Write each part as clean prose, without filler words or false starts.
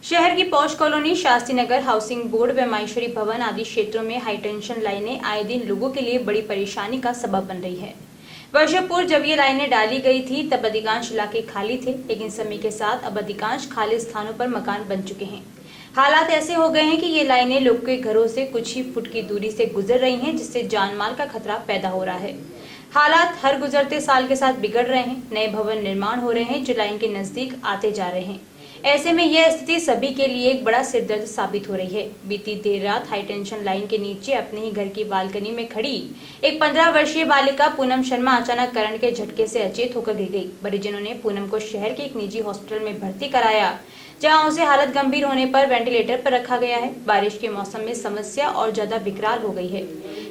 शहर की posh colony, Shastri Nagar, housing board व माहेश्वरी भवन आदि क्षेत्रों में हाई टेंशन लाइनें आए दिन लोगों के लिए बड़ी परेशानी का सबब बन रही है। वर्षों पूर्व जब ये लाइनें डाली गई थी तब अधिकांश इलाके खाली थे, लेकिन समय के साथ अब अधिकांश खाली स्थानों पर मकान बन चुके हैं। हालात ऐसे हो गए हैं कि ये लाइनें लोगों के घरों से कुछ ही फुट की दूरी से गुजर रही हैं, जिससे जान माल का खतरा पैदा हो रहा है। हालात हर गुजरते साल के साथ बिगड़ रहे हैं। नए भवन निर्माण हो रहे हैं जो लाइन के नजदीक आते जा रहे हैं। ऐसे में यह स्थिति सभी के लिए एक बड़ा सिरदर्द साबित हो रही है। बीती देर रात हाई टेंशन लाइन के नीचे अपने ही घर की बालकनी में खड़ी एक 15 वर्षीय बालिका पूनम शर्मा अचानक करंट के झटके से अचेत होकर गिर गई। परिजनों ने पूनम को शहर के एक निजी हॉस्पिटल में भर्ती कराया, जहां उसे हालत गंभीर होने पर वेंटिलेटर पर रखा गया है। बारिश के मौसम में समस्या और ज्यादा विकराल हो गई है।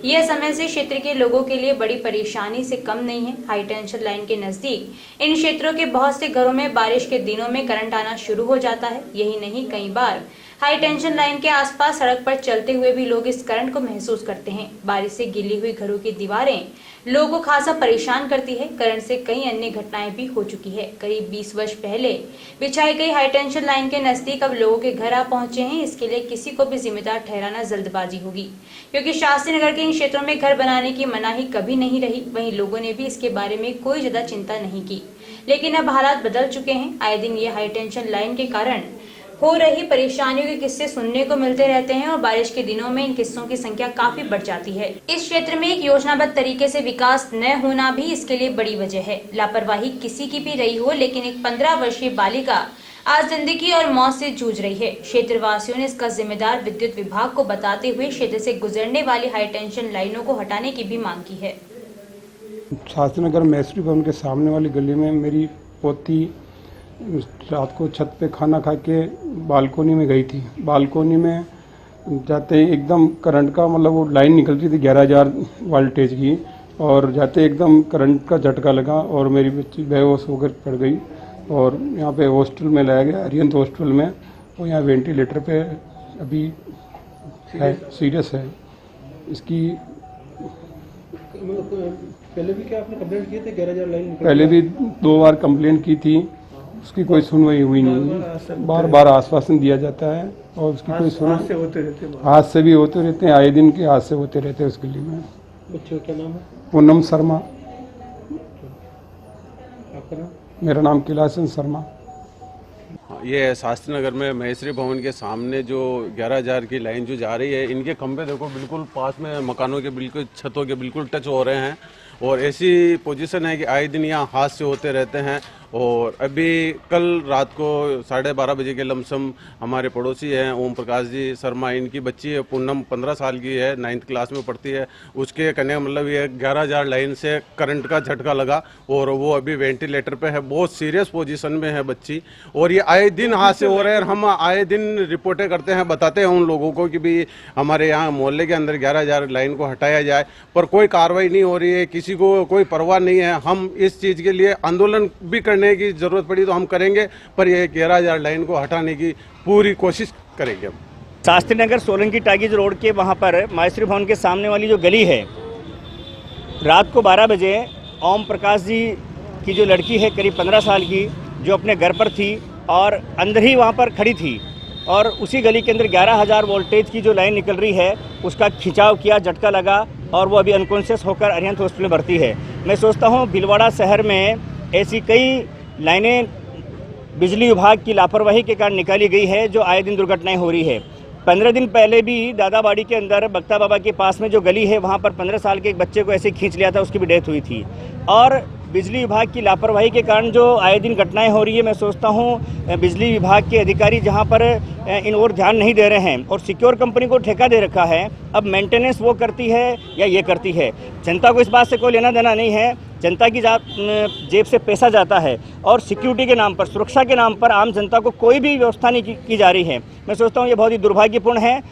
यह समय से क्षेत्र के लोगों के लिए बड़ी परेशानी से कम नहीं है। हाई टेंशन लाइन के नजदीक इन क्षेत्रों के बहुत से घरों में बारिश के दिनों में करंट आना शुरू हो जाता है। यही नहीं, कई बार हाई टेंशन लाइन के आसपास सड़क पर चलते हुए भी लोग इस करंट को महसूस करते हैं। बारिश से गिली हुई घरों की दीवारें लोगों को खासा परेशान करती है। करंट से कई अन्य घटनाएं भी हो चुकी है। करीब 20 वर्ष पहले बिछाई गई हाई टेंशन लाइन के नजदीक अब लोगों के घर आ पहुंचे हैं। इसके लिए किसी को भी जिम्मेदार ठहराना जल्दबाजी होगी, क्योंकि शास्त्री नगर के इन क्षेत्रों में घर बनाने की मनाही कभी नहीं रही। वहीं लोगों ने भी इसके बारे में कोई ज्यादा चिंता नहीं की, लेकिन अब हालात बदल चुके हैं। आए दिन ये हाई टेंशन लाइन के कारण हो रही परेशानियों के किस्से सुनने को मिलते रहते हैं और बारिश के दिनों में इन किस्सों की संख्या काफी बढ़ जाती है। इस क्षेत्र में एक योजनाबद्ध तरीके से विकास न होना भी इसके लिए बड़ी वजह है। लापरवाही किसी की भी रही हो, लेकिन एक 15 वर्षीय बालिका आज जिंदगी और मौत से जूझ रही है। क्षेत्रवासियों ने इसका जिम्मेदार विद्युत विभाग को बताते हुए क्षेत्र से गुजरने वाली हाई टेंशन लाइनों को हटाने की भी मांग की है। शास्त्री नगर माहेश्वरी भवन के सामने वाली गली में मेरी पोती रात को छत पे खाना खा के बालकोनी में गई थी। बालकोनी में जाते ही एकदम करंट का मतलब वो लाइन निकल रही थी 11,000 वोल्टेज की, और जाते एकदम करंट का झटका लगा और मेरी बच्ची बेहोश होकर पड़ गई और यहाँ पे हॉस्टल में लाया गया, अरिहंत हॉस्टल में। और यहाँ वेंटिलेटर पे अभी है, सीरियस है। इसकी पहले भी क्या आपने कंप्लेंट किए थे? 11,000 लाइन पहले भी 2 बार कंप्लेंट की थी, उसकी कोई सुनवाई हुई नहीं। बार बार आश्वासन दिया जाता है और उसकी कोई सुनवाई हाथ से भी होते रहते हैं, आए दिन के हाथ से होते रहते हैं उस गली में। बच्चे क्या नाम है? पूनम शर्मा। आपका नाम? मेरा नाम कैलाशन शर्मा। ये शास्त्री नगर में माहेश्वरी भवन के सामने जो 11,000 की लाइन जो जा रही है, इनके खंभे देखो बिल्कुल पास में मकानों के बिल्कुल छतों के बिल्कुल टच हो रहे हैं और ऐसी पोजीशन है कि आए दिन यहाँ हादसे होते रहते हैं। और अभी कल रात को 12:30 बजे के लमसम हमारे पड़ोसी हैं ओम प्रकाश जी शर्मा, इनकी बच्ची है पूनम, 15 साल की है, 9th क्लास में पढ़ती है। उसके कहने का मतलब ये 11,000 लाइन से करंट का झटका लगा और वो अभी वेंटिलेटर पे है, बहुत सीरियस पोजीशन में है बच्ची। और ये आए दिन हादसे हो रहे हैं। हम आए दिन रिपोर्टें करते हैं, बताते हैं उन लोगों को कि भी हमारे यहाँ मोहल्ले के अंदर 11,000 लाइन को हटाया जाए, पर कोई कार्रवाई नहीं हो रही है, किसी को कोई परवाह नहीं है। हम इस चीज़ के लिए आंदोलन भी करने की जरूरत पड़ी तो हम करेंगे, पर ये 11,000 लाइन को हटाने की पूरी कोशिश करेंगे। हम शास्त्री नगर सोलंकी टाकीज रोड के वहाँ पर माहेश्वरी भवन के सामने वाली जो गली है, रात को 12 बजे ओम प्रकाश जी की जो लड़की है करीब 15 साल की, जो अपने घर पर थी और अंदर ही वहाँ पर खड़ी थी और उसी गली के अंदर 11,000 वोल्टेज की जो लाइन निकल रही है उसका खिंचाव किया, झटका लगा और वो अभी अनकॉन्शियस होकर अरिहंत हॉस्पिटल में भर्ती है। मैं सोचता हूँ भीलवाड़ा शहर में ऐसी कई लाइनें बिजली विभाग की लापरवाही के कारण निकाली गई है, जो आए दिन दुर्घटनाएं हो रही है। 15 दिन पहले भी दादाबाड़ी के अंदर बख्ता बाबा के पास में जो गली है वहाँ पर 15 साल के एक बच्चे को ऐसे खींच लिया था, उसकी भी डेथ हुई थी। और बिजली विभाग की लापरवाही के कारण जो आए दिन घटनाएं हो रही है, मैं सोचता हूँ बिजली विभाग के अधिकारी जहाँ पर इन ओर ध्यान नहीं दे रहे हैं और सिक्योर कंपनी को ठेका दे रखा है। अब मेंटेनेंस वो करती है या ये करती है, जनता को इस बात से कोई लेना देना नहीं है। जनता की जेब से पैसा जाता है और सिक्योरिटी के नाम पर, सुरक्षा के नाम पर आम जनता को कोई भी व्यवस्था नहीं की जा रही है। मैं सोचता हूँ ये बहुत ही दुर्भाग्यपूर्ण है।